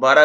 12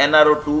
NRO 2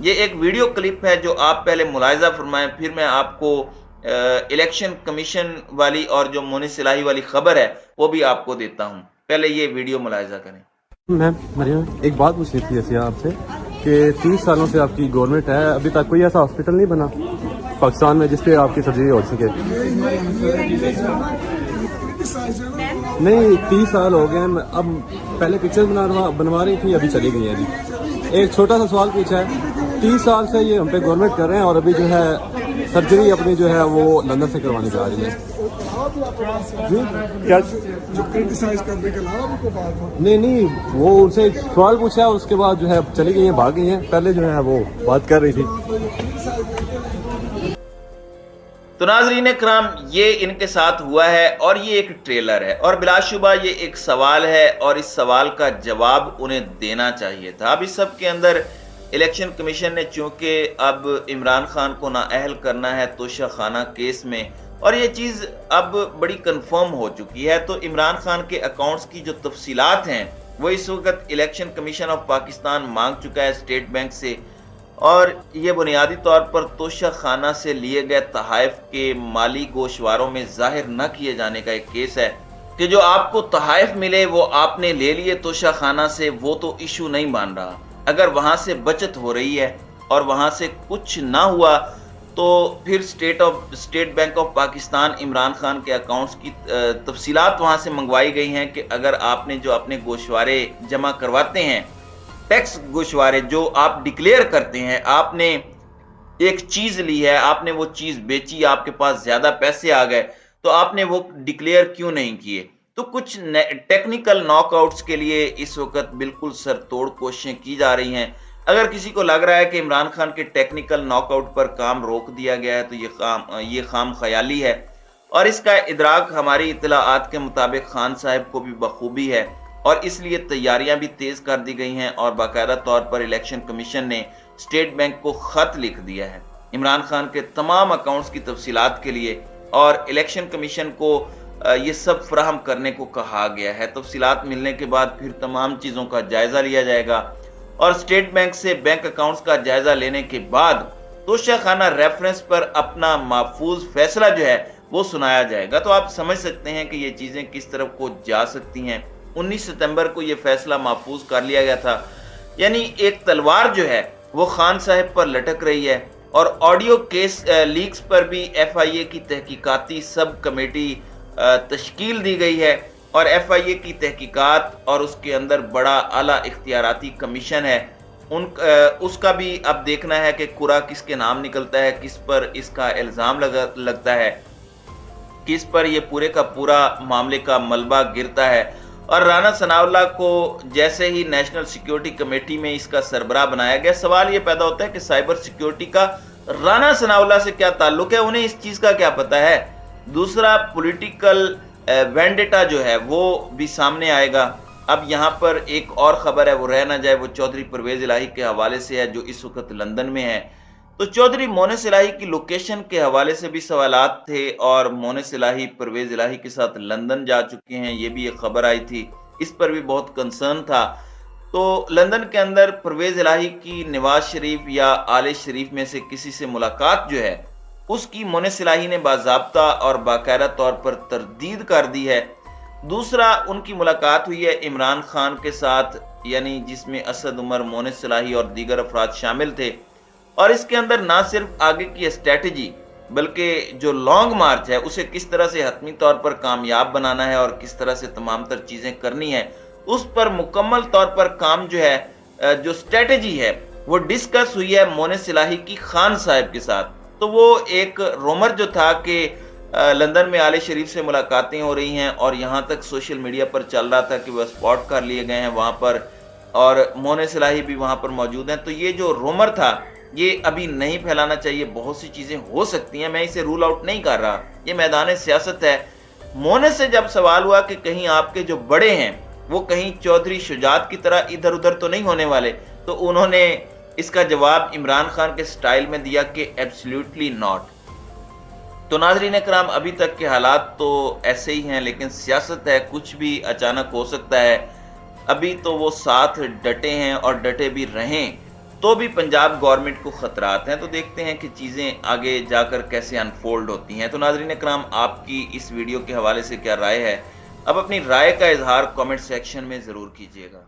یہ ایک video clip ہے جو آپ پہلے ملاحظہ فرمائیں، پھر میں آپ کو الیکشن کمیشن والی اور جو مونس صلاحی والی خبر ہے وہ بھی آپ کو دیتا ہوں۔ پہلے یہ ویڈیو ملاحظہ کریں۔ میم مریم، ایک بات پوچھنی تھی ایسی آپ سے کہ 30 سالوں سے آپ کی گورنمنٹ ہے، ابھی تک کوئی ایسا ہاسپٹل نہیں بنا پاکستان میں جس پہ آپ کی سرجری ہو سکے؟ نہیں، 30 سال ہو گئے ہیں، اب پہلے پکچر بنوا رہی تھی، ابھی چلی گئی ہیں جی۔ ایک چھوٹا سا سوال پوچھا ہے، 30 سال سے یہ ہم پہ گورنمنٹ کر رہے ہیں اور ابھی جو ہے سرجری اپنی جو ہے وہ لندن سے کروانے جا رہی ہے جی۔ کیا نہیں، وہ ان سے ایک سوال پوچھا ہے، اس کے بعد جو ہے چلی گئی ہیں، بھاگ گئی ہیں، پہلے جو ہے وہ بات کر رہی تھی۔ تو ناظرین کرام، یہ ان کے ساتھ ہوا ہے اور یہ ایک ٹریلر ہے، اور بلا شبہ یہ ایک سوال ہے اور اس سوال کا جواب انہیں دینا چاہیے تھا۔ اب اس سب کے اندر الیکشن کمیشن نے چونکہ اب عمران خان کو نااہل کرنا ہے توشہ خانہ کیس میں، اور یہ چیز اب بڑی کنفرم ہو چکی ہے، تو عمران خان کے اکاؤنٹس کی جو تفصیلات ہیں وہ اس وقت الیکشن کمیشن آف پاکستان مانگ چکا ہے اسٹیٹ بینک سے، اور یہ بنیادی طور پر توشہ خانہ سے لیے گئے تحائف کے مالی گوشواروں میں ظاہر نہ کیے جانے کا ایک کیس ہے کہ جو آپ کو تحائف ملے وہ آپ نے لے لیے توشہ خانہ سے، وہ تو ایشو نہیں مان رہا۔ اگر وہاں سے بچت ہو رہی ہے اور وہاں سے کچھ نہ ہوا تو پھر state bank of Pakistan Imran Khan کے اکاؤنٹس کی تفصیلات وہاں سے منگوائی گئی ہیں کہ اگر آپ نے جو اپنے گوشوارے جمع کرواتے ہیں، ٹیکس گوشوارے جو آپ ڈکلیئر کرتے ہیں، آپ نے ایک چیز لی ہے، آپ نے وہ چیز بیچی، آپ کے پاس زیادہ پیسے آ گئے، تو آپ نے وہ ڈکلیئر کیوں نہیں کیے؟ تو کچھ ٹیکنیکل ناک آؤٹس کے لیے اس وقت بالکل سر توڑ کوششیں کی جا رہی ہیں۔ اگر کسی کو لگ رہا ہے کہ عمران خان کے ٹیکنیکل ناک آؤٹ پر کام روک دیا گیا ہے تو یہ خام خیالی ہے، اور اس کا ادراک ہماری اطلاعات کے مطابق خان صاحب کو بھی بخوبی ہے، اور اس لیے تیاریاں بھی تیز کر دی گئی ہیں، اور باقاعدہ طور پر الیکشن کمیشن نے اسٹیٹ بینک کو خط لکھ دیا ہے عمران خان کے تمام اکاؤنٹس کی تفصیلات کے لیے، اور الیکشن کمیشن کو یہ سب فراہم کرنے کو کہا گیا ہے۔ تفصیلات ملنے کے بعد پھر تمام چیزوں کا جائزہ لیا جائے گا، اور اسٹیٹ بینک سے بینک اکاؤنٹس کا جائزہ لینے کے بعد توشہ خانہ ریفرنس پر اپنا محفوظ فیصلہ جو ہے وہ سنایا جائے گا۔ تو آپ سمجھ سکتے ہیں کہ یہ چیزیں کس طرف کو جا سکتی ہیں۔ 19 ستمبر کو یہ فیصلہ محفوظ کر لیا گیا تھا، یعنی ایک تلوار جو ہے وہ خان صاحب پر لٹک رہی ہے، اور آڈیو کیس لیکس پر بھی ایف آئی اے کی تحقیقاتی سب کمیٹی تشکیل دی گئی ہے، اور ایف آئی اے کی تحقیقات اور اس کے اندر بڑا اعلیٰ اختیاراتی کمیشن ہے، اس کا بھی اب دیکھنا ہے کہ قرعہ کس کے نام نکلتا ہے، کس پر اس کا الزام لگتا ہے، کس پر یہ پورے کا پورا معاملے کا ملبہ گرتا ہے۔ اور رانا ثناء اللہ کو جیسے ہی نیشنل سیکیورٹی کمیٹی میں اس کا سربراہ بنایا گیا، سوال یہ پیدا ہوتا ہے کہ سائبر سیکیورٹی کا رانا ثناء اللہ سے کیا تعلق ہے، انہیں اس چیز کا کیا پتہ ہے؟ دوسرا، پولیٹیکل وینڈیٹا جو ہے وہ بھی سامنے آئے گا۔ اب یہاں پر ایک اور خبر ہے، وہ رہ نہ جائے، وہ چودھری پرویز الہی کے حوالے سے ہے جو اس وقت لندن میں ہے۔ تو چودھری مونس الہی کی لوکیشن کے حوالے سے بھی سوالات تھے، اور مونس الہی پرویز الہی کے ساتھ لندن جا چکے ہیں، یہ بھی ایک خبر آئی تھی، اس پر بھی بہت کنسرن تھا۔ تو لندن کے اندر پرویز الہی کی نواز شریف یا آل شریف میں سے کسی سے ملاقات جو ہے اس کی مونس الہی نے باضابطہ اور باقاعدہ طور پر تردید کر دی ہے۔ دوسرا، ان کی ملاقات ہوئی ہے عمران خان کے ساتھ، یعنی جس میں اسد عمر، مونس الہی اور دیگر افراد شامل تھے، اور اس کے اندر نہ صرف آگے کی اسٹریٹجی بلکہ جو لانگ مارچ ہے اسے کس طرح سے حتمی طور پر کامیاب بنانا ہے اور کس طرح سے تمام تر چیزیں کرنی ہے، اس پر مکمل طور پر کام جو ہے، جو اسٹریٹجی ہے وہ ڈسکس ہوئی ہے مونس الہی کی خان صاحب کے ساتھ۔ تو وہ ایک رومر جو تھا کہ لندن میں آل شریف سے ملاقاتیں ہو رہی ہیں، اور یہاں تک سوشل میڈیا پر چل رہا تھا کہ وہ اسپاٹ کر لیے گئے ہیں وہاں پر، اور مونس الہی بھی وہاں پر موجود ہیں۔ تو یہ جو رومر تھا یہ ابھی نہیں پھیلانا چاہیے، بہت سی چیزیں ہو سکتی ہیں، میں اسے رول آؤٹ نہیں کر رہا، یہ میدان سیاست ہے۔ مونس سے جب سوال ہوا کہ کہیں آپ کے جو بڑے ہیں وہ کہیں چودھری شجاعت کی طرح ادھر ادھر تو نہیں ہونے والے، تو انہوں نے اس کا جواب عمران خان کے سٹائل میں دیا کہ ایبسلیوٹلی ناٹ۔ تو ناظرین کرام، ابھی تک کے حالات تو ایسے ہی ہیں، لیکن سیاست ہے، کچھ بھی اچانک ہو سکتا ہے۔ ابھی تو وہ ساتھ ڈٹے ہیں اور ڈٹے بھی رہیں، تو بھی پنجاب گورنمنٹ کو خطرات ہیں. تو دیکھتے ہیں کہ چیزیں آگے جا کر کیسے انفولڈ ہوتی ہیں. تو ناظرین اکرام آپ کی اس ویڈیو کے حوالے سے کیا رائے ہے؟ اب اپنی رائے کا اظہار کامنٹ سیکشن میں ضرور کیجیے گا.